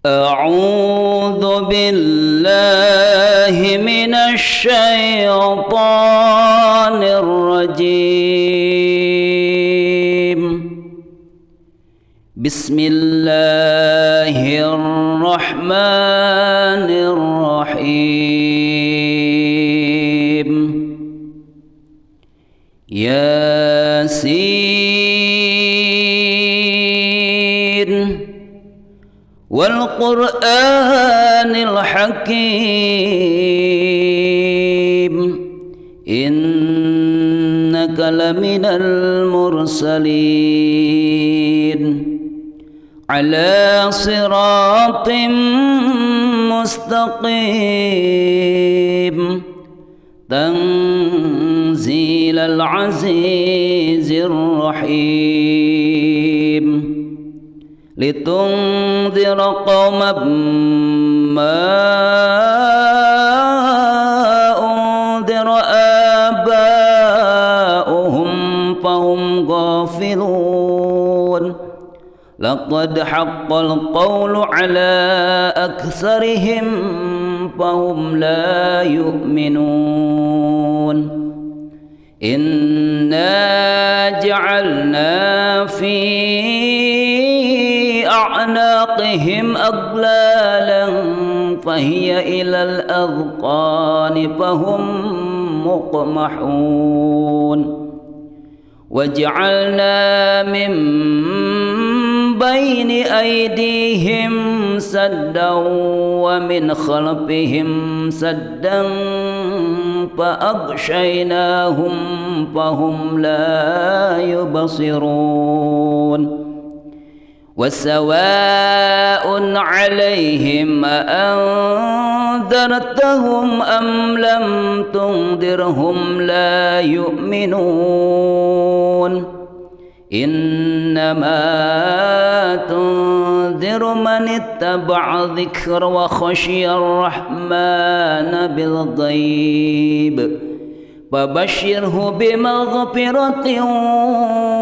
أعوذ بالله من الشيطان الرجيم. بسم الله الرحمن الرحيم. ياسين والقرآن الحكيم إنك لمن المرسلين على صراط مستقيم تنزيل العزيز الرحيم لتنذر قوما ما أنذر آباؤهم فهم غافلون. لقد حق القول على أكثرهم فهم لا يؤمنون. إنا جعلنا في أعناقهم أغلالا فهي إلى الأذقان فهم مقمحون. وجعلنا من بين أيديهم سدا ومن خلفهم سدا فأغشيناهم فهم لا يبصرون. وسواء عليهم أأنذرتهم أم لم تنذرهم لا يؤمنون. إنما تنذر من اتبع ذكر وخشي الرحمن بالغيب فبشره بمغفرة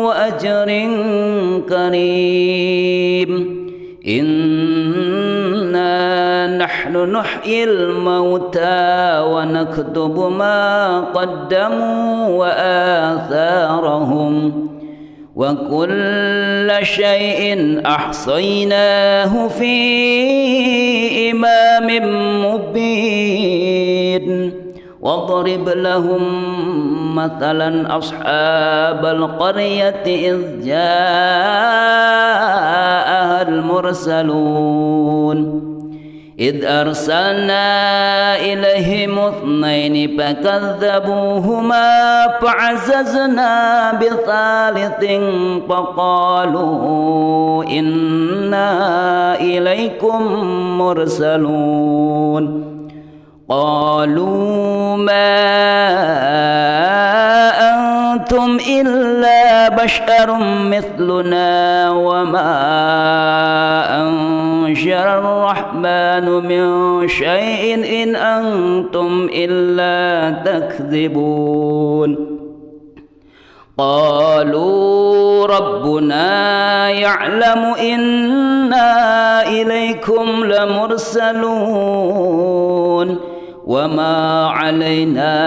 وأجر كريم. إنا نحن نحيي الموتى ونكتب ما قدموا وآثارهم وكل شيء أحصيناه في إمام مبين. واضرب لهم مثلا أصحاب القرية إذ جاءها المرسلون إذ أرسلنا إليهم 2 فكذبوهما فعززنا بثالث فقالوا إنا إليكم مرسلون. قالوا ما أنتم إلا بشر مثلنا وما أنشر الرحمن من شيء إن أنتم إلا تكذبون. قالوا ربنا يعلم إنا إليكم لمرسلون وما علينا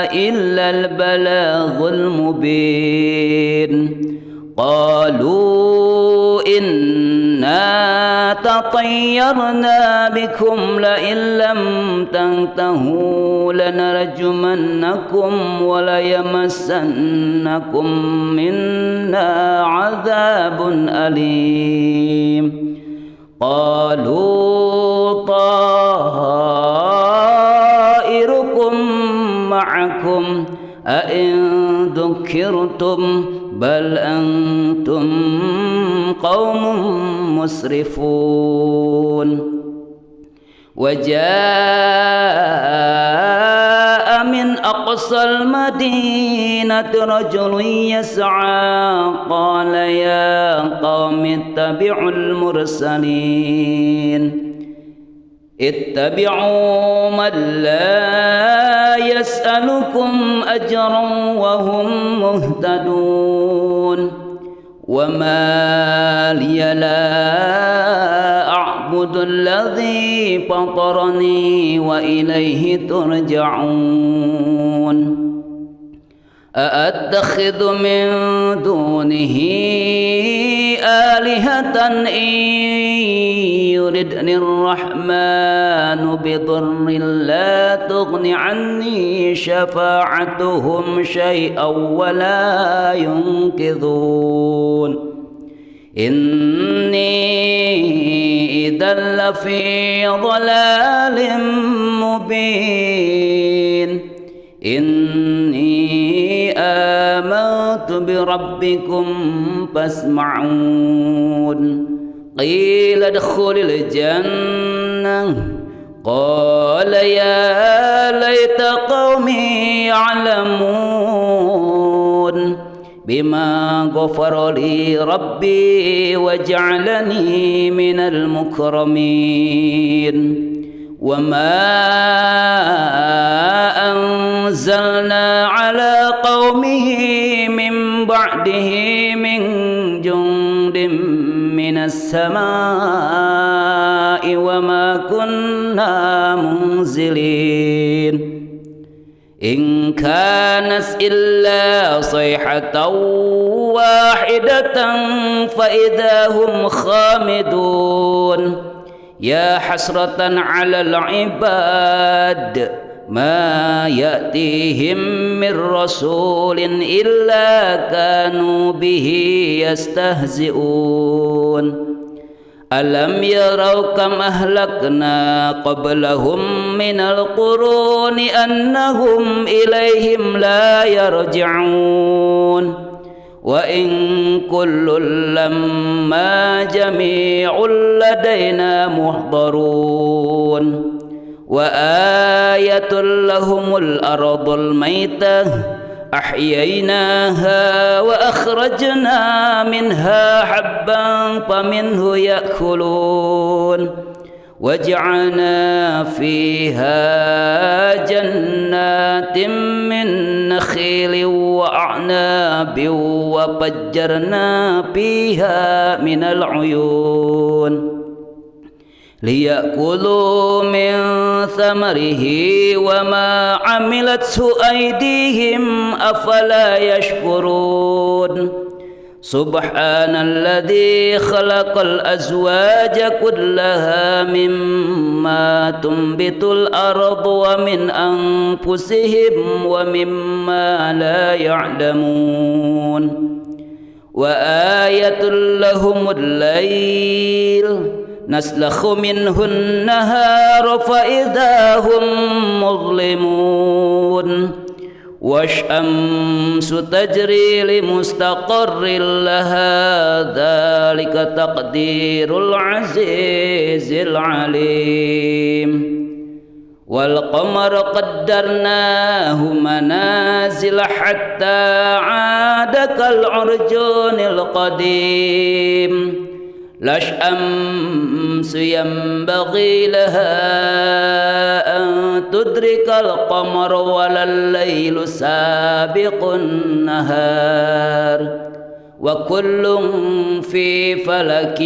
إلا البلاغ المبين. قالوا إنا تطيرنا بكم لئن لم تنتهوا لنرجمنكم وليمسنكم منا عذاب أليم. قالوا طائركم معكم أئن ذكرتم بل أنتم قوم مسرفون. وجاء من أقصى المدينة رجل يسعى قال يا قوم اتبعوا المرسلين اتبعوا من لا يسألكم أجرا وهم مهتدون وما لي لا أعبد الذي فطرني وإليه ترجعون أأتخذ من دونه آلهة إن يردني الرحمن بضر لا تغن عني شفاعتهم شيئا ولا ينقذون إني إذا لفي ضلال مبين إني آمنت بربكم فاسمعون قيل ادخل الجنة قال يا ليت قومي يعلمون بما غفر لي ربي وجعلني من المكرمين وما أنزلنا على قومه من بعده من جند من السماء وما كنا منزلين إن كانت إلا صيحة واحدة فإذا هم خامدون يا حسرة على العباد ما يأتيهم من رسول إلا كانوا به يستهزئون ألم يروا كم أهلكنا قبلهم من القرون أنهم إليهم لا يرجعون وإن كل لما جميع لدينا محضرون وآية لهم الأرض الميتة أحييناها وأخرجنا منها حبا فمنه يأكلون وجعلنا فيها جنات من نخيل وأعناب وفجرنا فيها من العيون ليأكلوا من ثمره وما عملته أيديهم أفلا يشكرون سبحان الذي خلق الأزواج كلها مما تنبت الأرض ومن أنفسهم ومما لا يعلمون وآية لهم الليل نسلخ منه النهار فإذا هم مظلمون والشمس تجري لمستقر لها ذلك تقدير العزيز العليم والقمر قدرناه منازل حتى عاد كالعرجون القديم لا الشمس ينبغي لها أن تدرك القمر ولا الليل سابق النهار وكل في فلك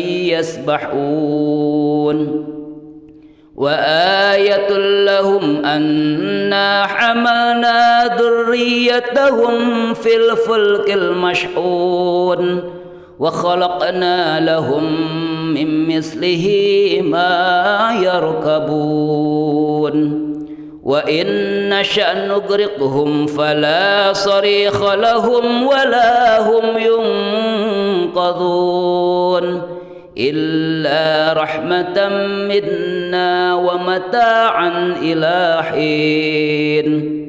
يسبحون وآية لهم أنا حملنا ذريتهم في الفلك المشحون وخلقنا لهم من مثله ما يركبون وإن نشأ نغرقهم فلا صريخ لهم ولا هم ينقذون إلا رحمة منا ومتاعا إلى حين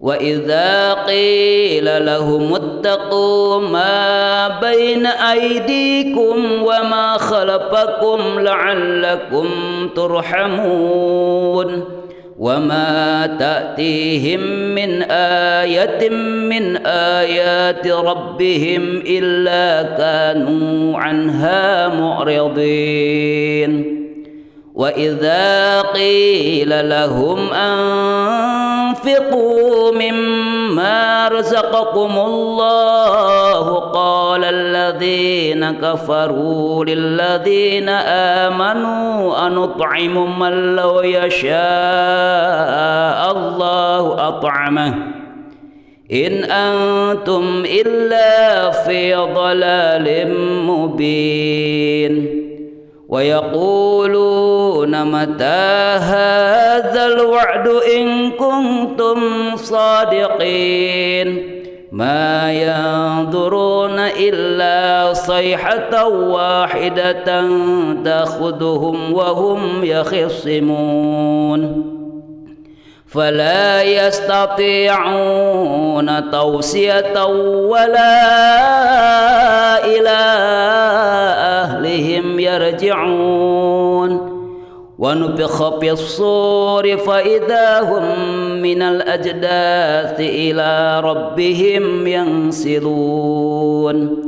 وإذا قيل لهم اتقوا ما بين أيديكم وما خلفكم لعلكم ترحمون وما تأتيهم من آية من آيات ربهم إلا كانوا عنها معرضين وإذا قيل لهم أنفقوا مما مما رزقكم الله قال الذين كفروا للذين آمنوا أنطعم من لو يشاء الله أطعمه إن أنتم إلا في ضلال مبين ويقولون متى هذا الوعد إن كنتم صادقين ما ينظرون إلا صيحة واحدة تأخذهم وهم يخصمون فلا يستطيعون توصية ولا إلى أهلهم يرجعون ونفخ في الصور فإذا هم من الأجداث إلى ربهم ينسلون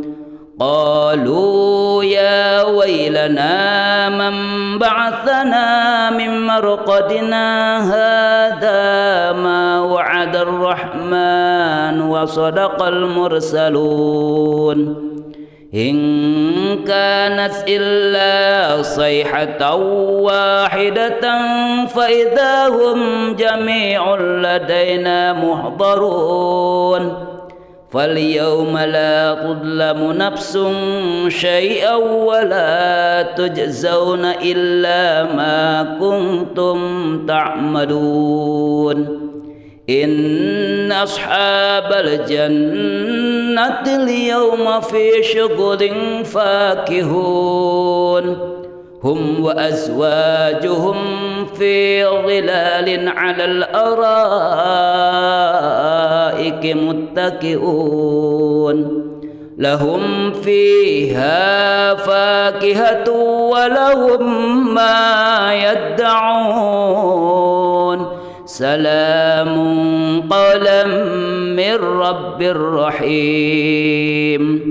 قالوا يا ويلنا من بعثنا من مرقدنا هذا ما وعد الرحمن وصدق المرسلون إن كانت إلا صيحة واحدة فإذا هم جميع لدينا محضرون فاليوم لا تظلم نفس شيئا ولا تجزون إلا ما كنتم تعملون إن أصحاب الجنة اليوم في شغل فاكهون هم وأزواجهم في ظلال على الأرائك متكئون لهم فيها فاكهة ولهم ما يدعون سلام قولا من رب رحيم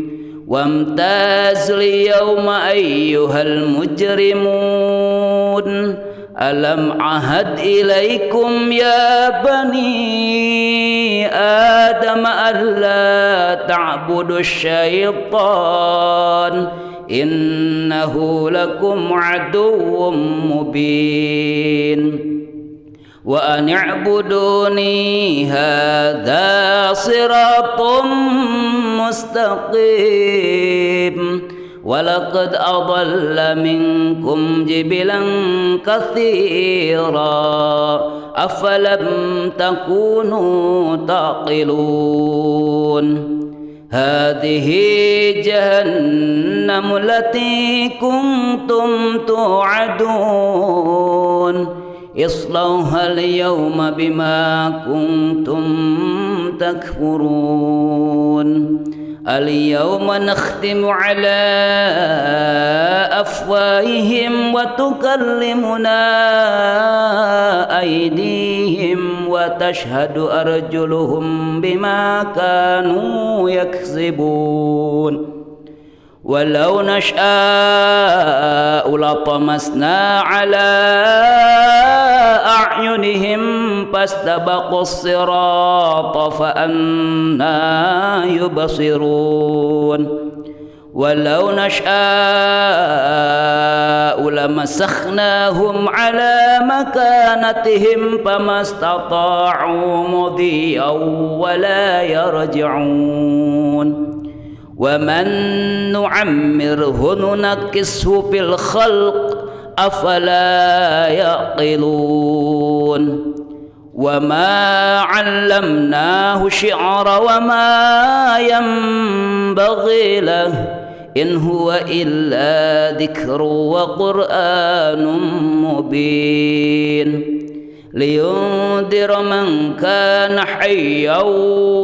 وامتاز اليوم أيها المجرمون ألم عهد إليكم يا بني آدم ألا تعبدوا الشيطان إنه لكم عدو مبين وأن اعبدوني هذا صراط مستقيم ولقد أضل منكم جبلا كثيرا أفلم تكونوا تعقلون هذه جهنم التي كنتم توعدون اصلوها اليوم بما كنتم تكفرون اليوم نختم على أفواههم وتكلمنا أيديهم وتشهد أرجلهم بما كانوا يكسبون ولو نشاء لطمسنا على أعينهم فاستبقوا الصراط فأنى يبصرون ولو نشاء لمسخناهم على مكانتهم فما استطاعوا مضيا ولا يرجعون ومن نعمره ننكسه في الخلق أفلا يعقلون وما علمناه شعر وما ينبغي له إن هو إلا ذكر وقرآن مبين لينذر من كان حيا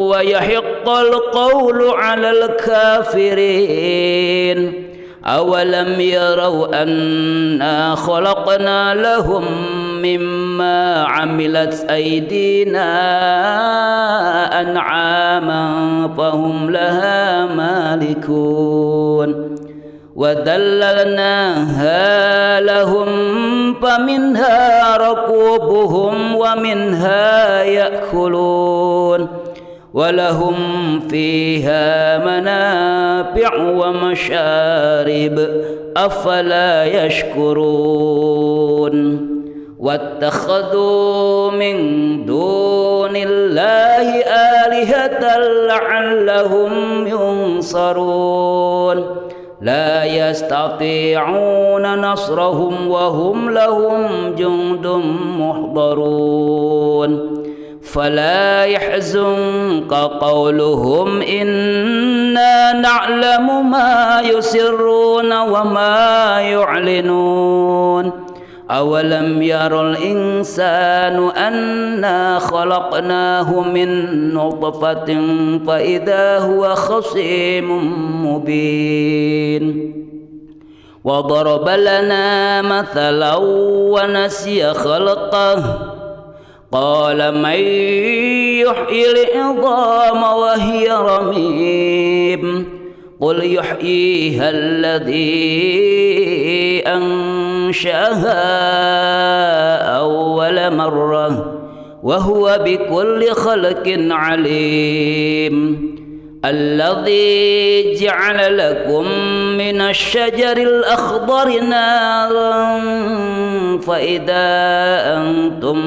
ويحق القول على الكافرين أولم يروا أنا خلقنا لهم مما عملت أيدينا أنعاما فهم لها مالكون وذللناها لهم فمنها ركوبهم ومنها يأكلون ولهم فيها منافع ومشارب أفلا يشكرون واتخذوا من دون الله آلهة لعلهم ينصرون لا يستطيعون نصرهم وهم لهم جند محضرون فلا يحزنك قولهم إنا نعلم ما يسرون وما يعلنون أولم ير الإنسان أنا خلقناه من نطفة فإذا هو خصيم مبين وضرب لنا مثلا ونسي خلقه قال من يحيي العظام وهي رميم قل يحييها الذي أنشأها أول مرة وهو بكل خلق عليم الذي جعل لكم من الشجر الأخضر نارا فإذا أنتم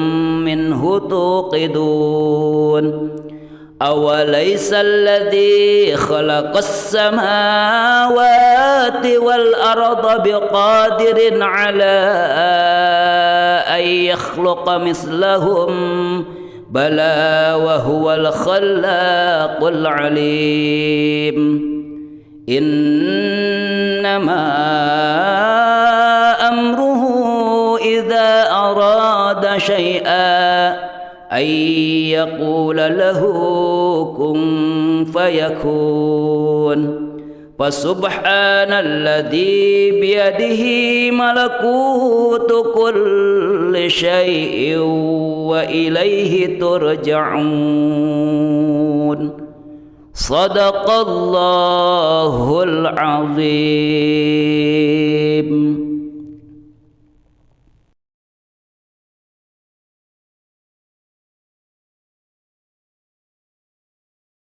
منه توقدون أوليس الذي خلق السماوات والأرض بقادر على أن يخلق مثلهم بلى وهو الخلاق العليم إنما أمره إذا أراد شيئا أن يقول له كن فيكون فسبحان الذي بيده ملكوت كل شيء وإليه ترجعون صدق الله العظيم.